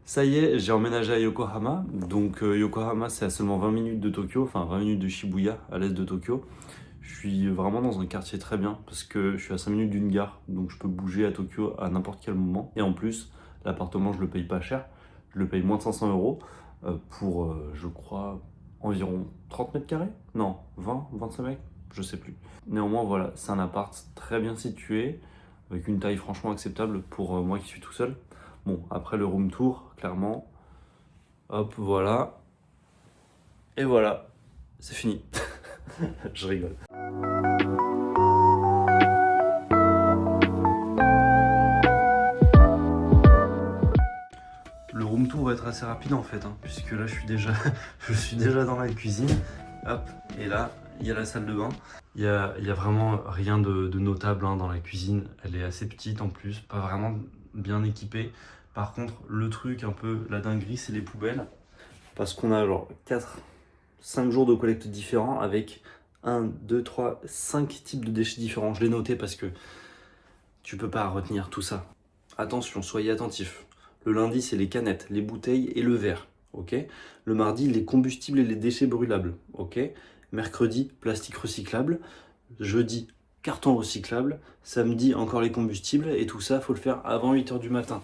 Ça y est, j'ai emménagé à Yokohama. Donc Yokohama, c'est à seulement 20 minutes de Tokyo, enfin 20 minutes de Shibuya, à l'est de Tokyo. Je suis vraiment dans un quartier très bien parce que je suis à 5 minutes d'une gare, donc je peux bouger à Tokyo à n'importe quel moment. Et en plus, l'appartement, je le paye pas cher. Je le paye moins de 500 euros pour, je crois, environ 30 mètres carrés? Non, 20, 25 mètres? Je sais plus. Néanmoins, voilà, c'est un appart très bien situé, avec une taille franchement acceptable pour moi qui suis tout seul. Bon, après le room tour, clairement, hop, voilà, et voilà, c'est fini. Je rigole. Le room tour va être assez rapide en fait, puisque là je suis déjà dans la cuisine, hop, et là, il y a la salle de bain. Il y a vraiment rien de notable dans la cuisine, elle est assez petite en plus, pas vraiment bien équipée. Par contre, le truc un peu, la dinguerie, c'est les poubelles. Parce qu'on a genre 5 jours de collecte différents avec 1, 2, 3, 5 types de déchets différents. Je l'ai noté parce que tu peux pas retenir tout ça. Attention, soyez attentifs. Le lundi, c'est les canettes, les bouteilles et le verre. Ok. Le mardi, les combustibles et les déchets brûlables. Ok. Mercredi, plastique recyclable. Jeudi, carton recyclable. Samedi, encore les combustibles. Et tout ça, faut le faire avant 8h du matin.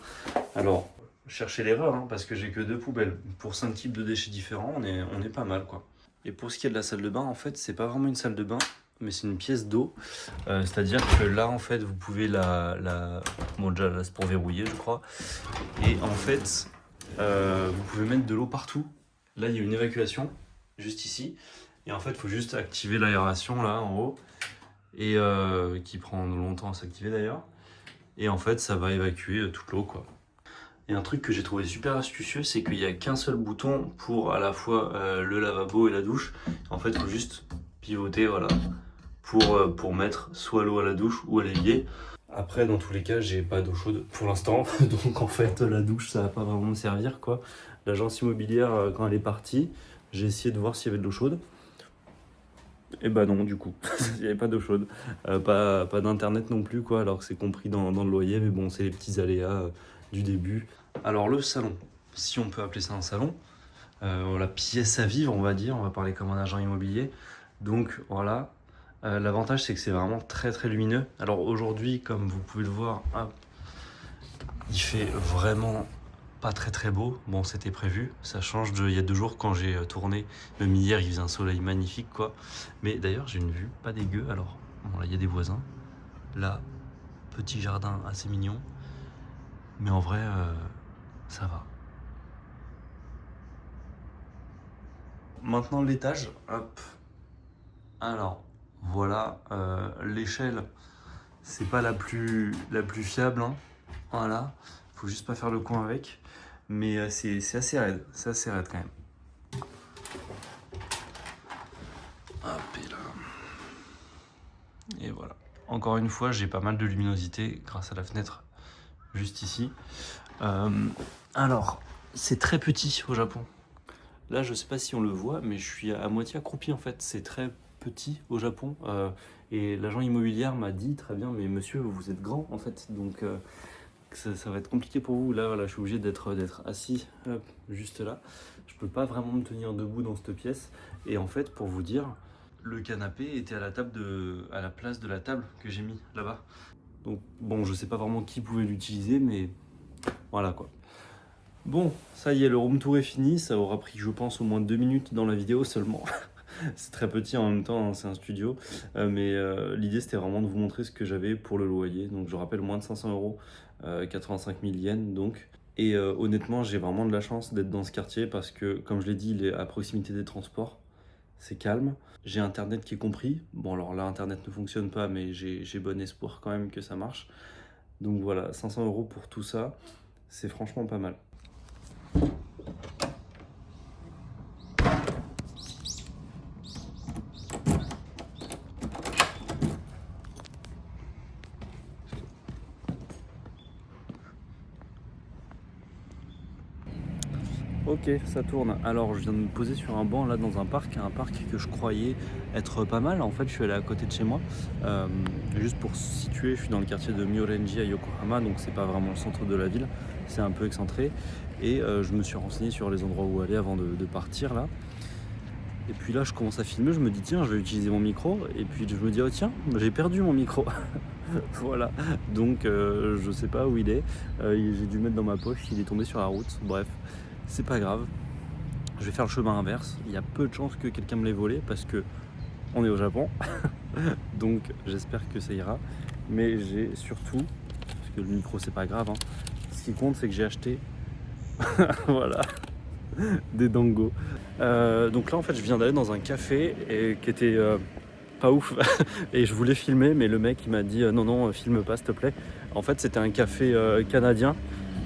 Alors, cherchez l'erreur, parce que j'ai que 2 poubelles. Pour 5 types de déchets différents, on est pas mal, quoi. Et pour ce qui est de la salle de bain, en fait, c'est pas vraiment une salle de bain, mais c'est une pièce d'eau. C'est-à-dire que là, en fait, vous pouvez Bon, déjà, là, c'est pour verrouiller, je crois. Et en fait, vous pouvez mettre de l'eau partout. Là, il y a une évacuation, juste ici. Et en fait, il faut juste activer l'aération, là, en haut. Et qui prend longtemps à s'activer, d'ailleurs. Et en fait, ça va évacuer toute l'eau, quoi. Et un truc que j'ai trouvé super astucieux, c'est qu'il n'y a qu'un seul bouton pour à la fois le lavabo et la douche. En fait, il faut juste pivoter, voilà, pour mettre soit l'eau à la douche ou à l'évier. Après, dans tous les cas, j'ai pas d'eau chaude pour l'instant, donc en fait, la douche, ça va pas vraiment me servir, quoi. L'agence immobilière, quand elle est partie, j'ai essayé de voir s'il y avait de l'eau chaude. Et bah non, du coup, il n'y avait pas d'eau chaude. Pas d'internet non plus, quoi, alors que c'est compris dans le loyer, mais bon, c'est les petits aléas du début. Alors le salon, si on peut appeler ça un salon, la pièce à vivre, on va dire, on va parler comme un agent immobilier. Donc voilà, l'avantage c'est que c'est vraiment très très lumineux. Alors aujourd'hui, comme vous pouvez le voir, hop, il fait vraiment pas très très beau. Bon, c'était prévu, ça change il y a 2 jours quand j'ai tourné. Même hier, il faisait un soleil magnifique, quoi. Mais d'ailleurs, j'ai une vue pas dégueu. Alors, bon, là, il y a des voisins. Là, petit jardin assez mignon. Mais en vrai, ça va. Maintenant, l'étage, hop. Alors, voilà, l'échelle, c'est pas la plus fiable, Voilà, faut juste pas faire le coin avec. Mais c'est assez raide, quand même. Hop, et là. Et voilà. Encore une fois, j'ai pas mal de luminosité grâce à la fenêtre juste ici. Alors, c'est très petit au Japon. Là, je sais pas si on le voit, mais je suis à moitié accroupi en fait. C'est très petit au Japon. Et l'agent immobilière m'a dit très bien, mais monsieur, vous êtes grand en fait, donc ça va être compliqué pour vous. Là, voilà, je suis obligé d'être assis juste là. Je peux pas vraiment me tenir debout dans cette pièce. Et en fait, pour vous dire, le canapé était à la place de la table que j'ai mis là-bas. Donc bon, je sais pas vraiment qui pouvait l'utiliser, mais voilà quoi. Bon, ça y est, le room tour est fini. Ça aura pris, je pense, au moins 2 minutes dans la vidéo seulement. C'est très petit en même temps, c'est un studio. Mais l'idée, c'était vraiment de vous montrer ce que j'avais pour le loyer. Donc, je rappelle, moins de 500 euros, 85 000 yens donc. Et honnêtement, j'ai vraiment de la chance d'être dans ce quartier parce que, comme je l'ai dit, il est à proximité des transports. C'est calme. J'ai Internet qui est compris. Bon, alors là, Internet ne fonctionne pas, mais j'ai bon espoir quand même que ça marche. Donc voilà, 500 euros pour tout ça, c'est franchement pas mal. Ok, ça tourne. Alors, je viens de me poser sur un banc là dans un parc que je croyais être pas mal. En fait, je suis allé à côté de chez moi. Juste pour se situer, je suis dans le quartier de Myorenji à Yokohama, donc c'est pas vraiment le centre de la ville. c'est un peu excentré. Et je me suis renseigné sur les endroits où aller avant de partir là. Et puis là je commence à filmer, je me dis tiens je vais utiliser mon micro. Et puis je me dis oh tiens j'ai perdu mon micro. Voilà, donc je sais pas où il est. J'ai dû le mettre dans ma poche, il est tombé sur la route. Bref, c'est pas grave. Je vais faire le chemin inverse. Il y a peu de chances que quelqu'un me l'ait volé parce que on est au Japon. Donc j'espère que ça ira. Mais j'ai surtout, parce que le micro c'est pas grave, hein, ce qui compte c'est que j'ai acheté voilà, des dangos. Donc là en fait je viens d'aller dans un café et, qui était pas ouf et je voulais filmer mais le mec il m'a dit non filme pas s'il te plaît. En fait c'était un café canadien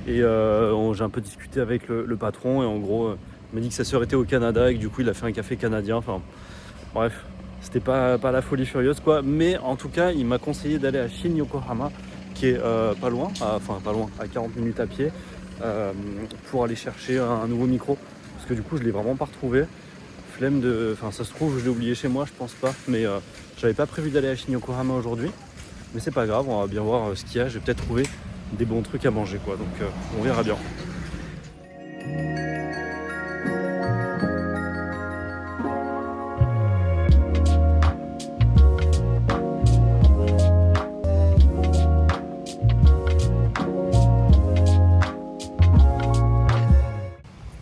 et j'ai un peu discuté avec le patron et en gros il m'a dit que sa sœur était au Canada et que du coup il a fait un café canadien. Enfin bref, c'était pas la folie furieuse quoi, mais en tout cas il m'a conseillé d'aller à Shin-Yokohama qui est pas loin, à 40 minutes à pied pour aller chercher un nouveau micro parce que du coup je l'ai vraiment pas retrouvé. Flemme de... Enfin ça se trouve je l'ai oublié chez moi, je pense pas, mais j'avais pas prévu d'aller à Shin-Yokohama aujourd'hui, mais c'est pas grave, on va bien voir ce qu'il y a, je vais peut-être trouver des bons trucs à manger quoi, donc on verra bien.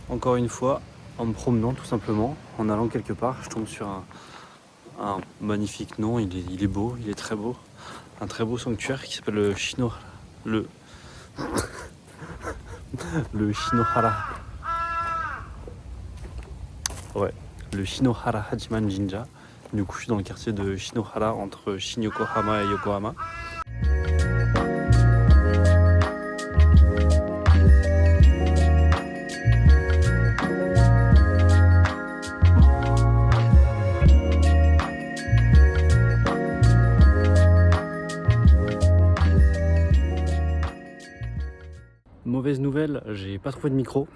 Encore une fois, en me promenant tout simplement, en allant quelque part, je tombe sur un magnifique nom, il est beau, il est très beau. Un très beau sanctuaire qui s'appelle le le Shinohara. Ouais, le Shinohara Hachiman Jinja. Du coup, je suis dans le quartier de Shinohara entre Shin-Yokohama et Yokohama. Mauvaise nouvelle, j'ai pas trouvé de micro.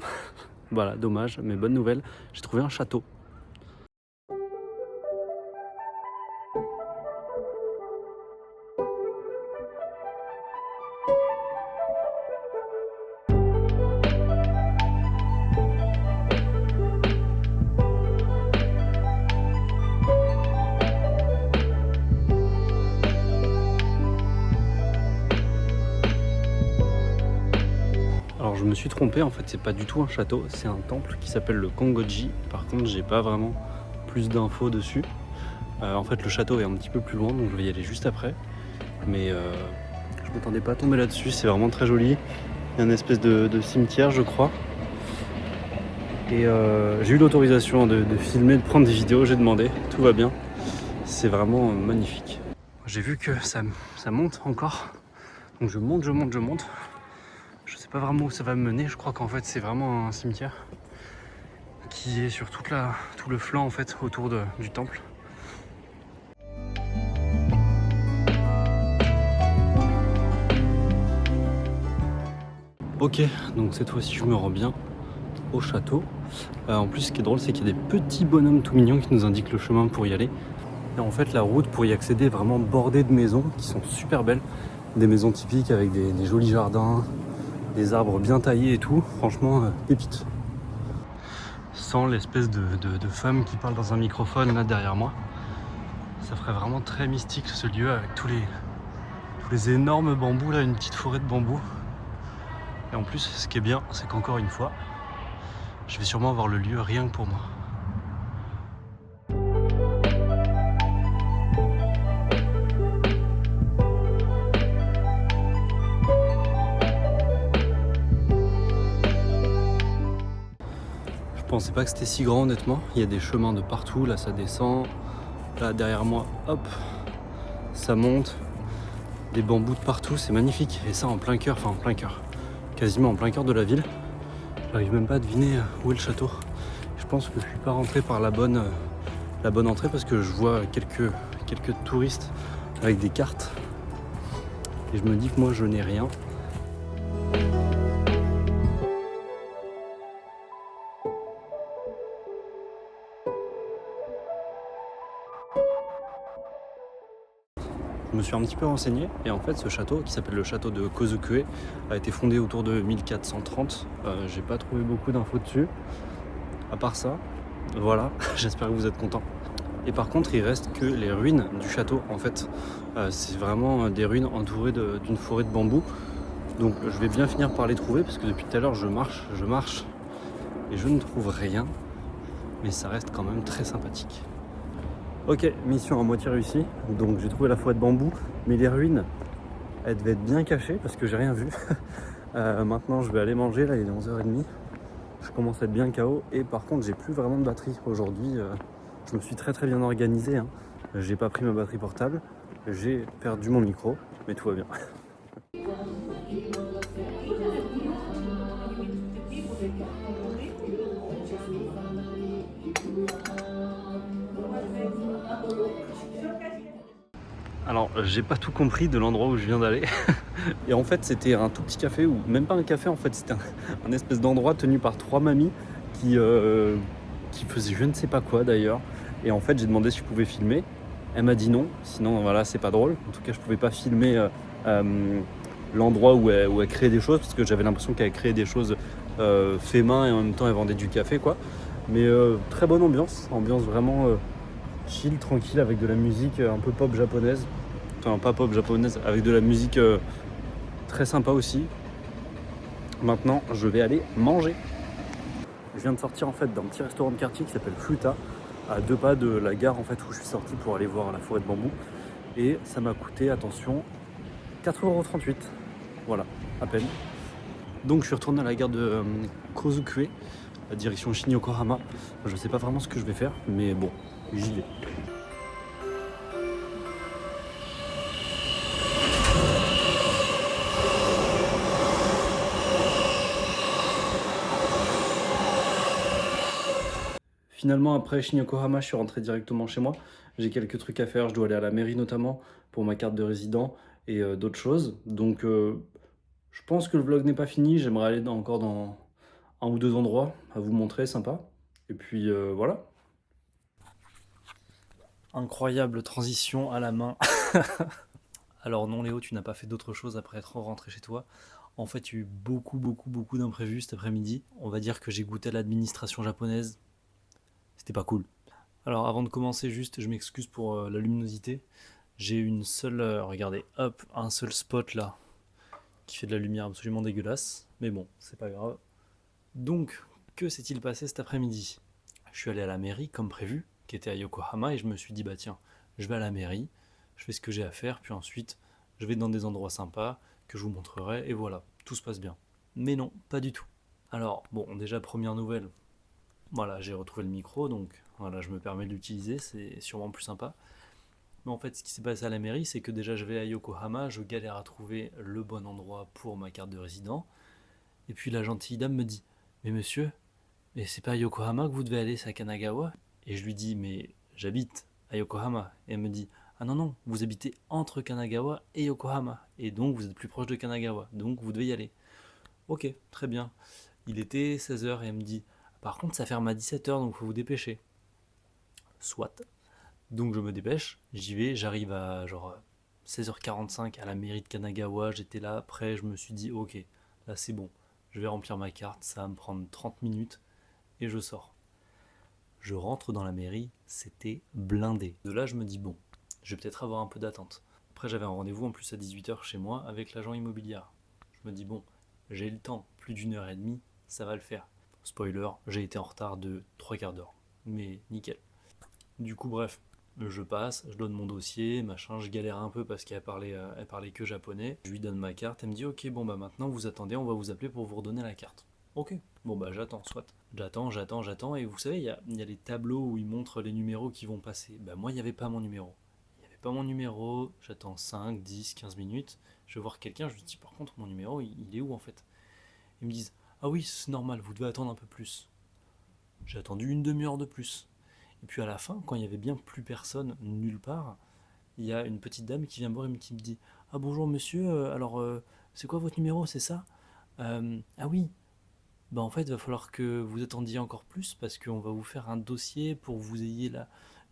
Voilà, dommage, mais bonne nouvelle, j'ai trouvé un château. Alors je me suis trompé, en fait c'est pas du tout un château, c'est un temple qui s'appelle le Kongoji. Par contre j'ai pas vraiment plus d'infos dessus. En fait le château est un petit peu plus loin donc je vais y aller juste après. Mais je m'attendais pas à tomber là-dessus, c'est vraiment très joli. Il y a une espèce de cimetière je crois. Et j'ai eu l'autorisation de filmer, de prendre des vidéos, j'ai demandé, tout va bien. C'est vraiment magnifique. J'ai vu que ça monte encore. Donc je monte. Je sais pas vraiment où ça va me mener, je crois qu'en fait c'est vraiment un cimetière qui est sur tout le flanc en fait autour du temple. Ok, donc cette fois-ci je me rends bien au château. En plus ce qui est drôle c'est qu'il y a des petits bonhommes tout mignons qui nous indiquent le chemin pour y aller. Et en fait la route pour y accéder est vraiment bordée de maisons qui sont super belles. Des maisons typiques avec des jolis jardins, des arbres bien taillés et tout, franchement pépite. Sans l'espèce de femme qui parle dans un microphone là derrière moi. Ça ferait vraiment très mystique ce lieu avec tous les énormes bambous là, une petite forêt de bambous. Et en plus ce qui est bien c'est qu'encore une fois, je vais sûrement avoir le lieu rien que pour moi. Je pensais pas que c'était si grand honnêtement, il y a des chemins de partout, là ça descend, là derrière moi, hop, ça monte, des bambous de partout, c'est magnifique, et ça en plein cœur, quasiment en plein cœur de la ville. J'arrive même pas à deviner où est le château. Je pense que je suis pas rentré par la bonne entrée parce que je vois quelques touristes avec des cartes, et je me dis que moi je n'ai rien. Je me suis un petit peu renseigné et en fait ce château qui s'appelle le château de Kozukue a été fondé autour de 1430. J'ai pas trouvé beaucoup d'infos dessus. À part ça, voilà, j'espère que vous êtes contents. Et par contre il reste que les ruines du château en fait. C'est vraiment des ruines entourées d'une forêt de bambous. Donc je vais bien finir par les trouver parce que depuis tout à l'heure je marche et je ne trouve rien. Mais ça reste quand même très sympathique. Ok, mission à moitié réussie. Donc j'ai trouvé la forêt de bambou, mais les ruines, elles devaient être bien cachées parce que j'ai rien vu. Maintenant je vais aller manger, là il est 11h30. Je commence à être bien KO et par contre j'ai plus vraiment de batterie aujourd'hui. Je me suis très bien organisé, hein. J'ai pas pris ma batterie portable, j'ai perdu mon micro, mais tout va bien. Alors j'ai pas tout compris de l'endroit où je viens d'aller. Et en fait c'était un tout petit café, ou même pas un café en fait, c'était un espèce d'endroit tenu par 3 mamies qui faisaient je ne sais pas quoi d'ailleurs. Et en fait j'ai demandé si je pouvais filmer. Elle m'a dit non, sinon voilà c'est pas drôle. En tout cas je pouvais pas filmer l'endroit où elle créait des choses, parce que j'avais l'impression qu'elle créait des choses fait main et en même temps elle vendait du café quoi. Mais très bonne ambiance vraiment chill, tranquille, avec de la musique un peu pop japonaise. Enfin pas pop japonaise, avec de la musique très sympa aussi. Maintenant je vais aller manger. Je viens de sortir en fait d'un petit restaurant de quartier qui s'appelle Fluta, à 2 pas de la gare en fait où je suis sorti pour aller voir la forêt de bambou. Et ça m'a coûté, attention, 4,38 €. Voilà, à peine. Donc je suis retourné à la gare de Kozukue, à direction Shin-Yokohama. Je sais pas vraiment ce que je vais faire, mais bon, j'y vais. Finalement, après Shin-Yokohama, je suis rentré directement chez moi. J'ai quelques trucs à faire, je dois aller à la mairie notamment pour ma carte de résident et d'autres choses. Donc je pense que le vlog n'est pas fini, j'aimerais aller encore dans un ou deux endroits à vous montrer, sympa. Et puis voilà. Incroyable transition à la main. Alors non Léo, tu n'as pas fait d'autre chose après être rentré chez toi. En fait, il y a eu beaucoup d'imprévus cet après-midi. On va dire que j'ai goûté à l'administration japonaise. C'était pas cool. Alors avant de commencer, juste, je m'excuse pour la luminosité. J'ai une seule, regardez, hop, un seul spot là, qui fait de la lumière absolument dégueulasse. Mais bon, c'est pas grave. Donc, que s'est-il passé cet après-midi? Je suis allé à la mairie, comme prévu, qui était à Yokohama, et je me suis dit, bah tiens, je vais à la mairie, je fais ce que j'ai à faire, puis ensuite, je vais dans des endroits sympas, que je vous montrerai, et voilà, tout se passe bien. Mais non, pas du tout. Alors, bon, déjà, première nouvelle, voilà, j'ai retrouvé le micro, donc voilà, je me permets de l'utiliser, c'est sûrement plus sympa. Mais en fait, ce qui s'est passé à la mairie, c'est que déjà je vais à Yokohama, je galère à trouver le bon endroit pour ma carte de résident. Et puis la gentille dame me dit, mais monsieur, mais c'est pas à Yokohama que vous devez aller, c'est à Kanagawa? Et je lui dis, mais j'habite à Yokohama. Et elle me dit, ah non, non, vous habitez entre Kanagawa et Yokohama. Et donc vous êtes plus proche de Kanagawa, donc vous devez y aller. Ok, très bien. Il était 16h et elle me dit, par contre ça ferme à 17h, donc il faut vous dépêcher. Soit. Donc je me dépêche, j'y vais, j'arrive à genre 16h45 à la mairie de Kanagawa, j'étais là, après je me suis dit ok, là c'est bon, je vais remplir ma carte, ça va me prendre 30 minutes et je sors. Je rentre dans la mairie, c'était blindé. De là je me dis bon, je vais peut-être avoir un peu d'attente. Après j'avais un rendez-vous en plus à 18h chez moi avec l'agent immobilier. Je me dis bon, j'ai le temps, plus d'1h30, ça va le faire. Spoiler, j'ai été en retard de 3 quarts d'heure, mais nickel. Du coup bref, je passe, je donne mon dossier, machin, je galère un peu parce elle parlait que japonais. Je lui donne ma carte, elle me dit ok, bon bah maintenant vous attendez, on va vous appeler pour vous redonner la carte. Ok, bon bah j'attends, soit. J'attends, et vous savez, il y a les tableaux où ils montrent les numéros qui vont passer. Bah moi, il n'y avait pas mon numéro. Il n'y avait pas mon numéro, j'attends 5, 10, 15 minutes, je vais voir quelqu'un, je lui dis par contre mon numéro, il est où en fait? Ils me disent, ah oui, c'est normal, vous devez attendre un peu plus. J'ai attendu une demi-heure de plus. Et puis à la fin, quand il n'y avait bien plus personne nulle part, il y a une petite dame qui vient me voir et qui me dit « Ah bonjour monsieur, alors c'est quoi votre numéro, c'est ça ?»« Ah oui, bah en fait il va falloir que vous attendiez encore plus parce qu'on va vous faire un dossier pour que vous ayez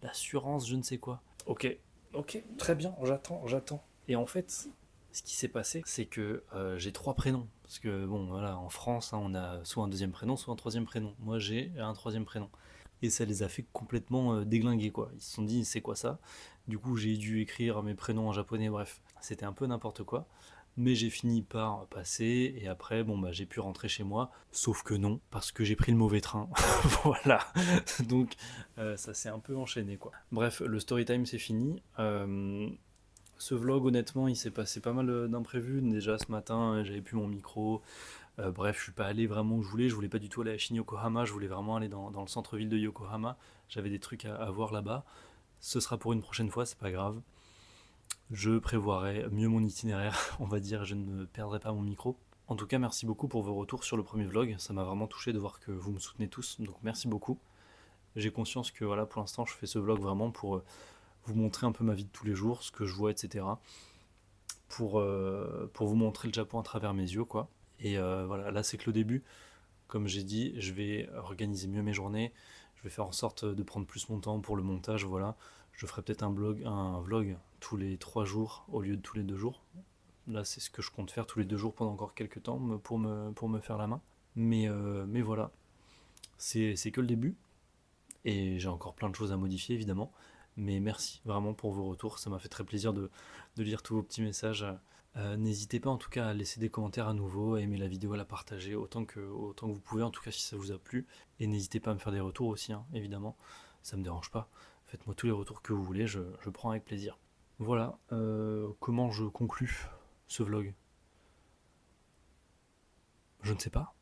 l'assurance je ne sais quoi. » Ok, Ok, très bien, j'attends. Et en fait, ce qui s'est passé, c'est que j'ai 3 prénoms. Parce que, bon, voilà, en France, hein, on a soit un deuxième prénom, soit un troisième prénom. Moi, j'ai un troisième prénom. Et ça les a fait complètement déglinguer, quoi. Ils se sont dit, c'est quoi ça? Du coup, j'ai dû écrire mes prénoms en japonais, bref. C'était un peu n'importe quoi. Mais j'ai fini par passer, et après, bon, bah, j'ai pu rentrer chez moi. Sauf que non, parce que j'ai pris le mauvais train. Voilà. Donc, ça s'est un peu enchaîné, quoi. Bref, le story time, c'est fini. Ce vlog, honnêtement, il s'est passé pas mal d'imprévus. Déjà, ce matin, j'avais plus mon micro. Bref, je suis pas allé vraiment où je voulais. Je voulais pas du tout aller à Shin-Yokohama. Je voulais vraiment aller dans le centre-ville de Yokohama. J'avais des trucs à voir là-bas. Ce sera pour une prochaine fois, c'est pas grave. Je prévoirai mieux mon itinéraire, on va dire. Je ne perdrai pas mon micro. En tout cas, merci beaucoup pour vos retours sur le premier vlog. Ça m'a vraiment touché de voir que vous me soutenez tous. Donc, merci beaucoup. J'ai conscience que voilà, pour l'instant, je fais ce vlog vraiment pour vous montrer un peu ma vie de tous les jours, ce que je vois, etc. Pour vous montrer le Japon à travers mes yeux, quoi. Et voilà, là c'est que le début. Comme j'ai dit, je vais organiser mieux mes journées. Je vais faire en sorte de prendre plus mon temps pour le montage, voilà. Je ferai peut-être un vlog tous les 3 jours au lieu de tous les 2 jours. Là, c'est ce que je compte faire tous les 2 jours pendant encore quelques temps pour me faire la main. Mais voilà, c'est que le début. Et j'ai encore plein de choses à modifier, évidemment. Mais merci vraiment pour vos retours. Ça m'a fait très plaisir de lire tous vos petits messages. N'hésitez pas en tout cas à laisser des commentaires à nouveau, à aimer la vidéo, à la partager autant que vous pouvez, en tout cas si ça vous a plu. Et n'hésitez pas à me faire des retours aussi, hein, évidemment. Ça me dérange pas. Faites-moi tous les retours que vous voulez, je prends avec plaisir. Voilà, comment je conclus ce vlog? Je ne sais pas.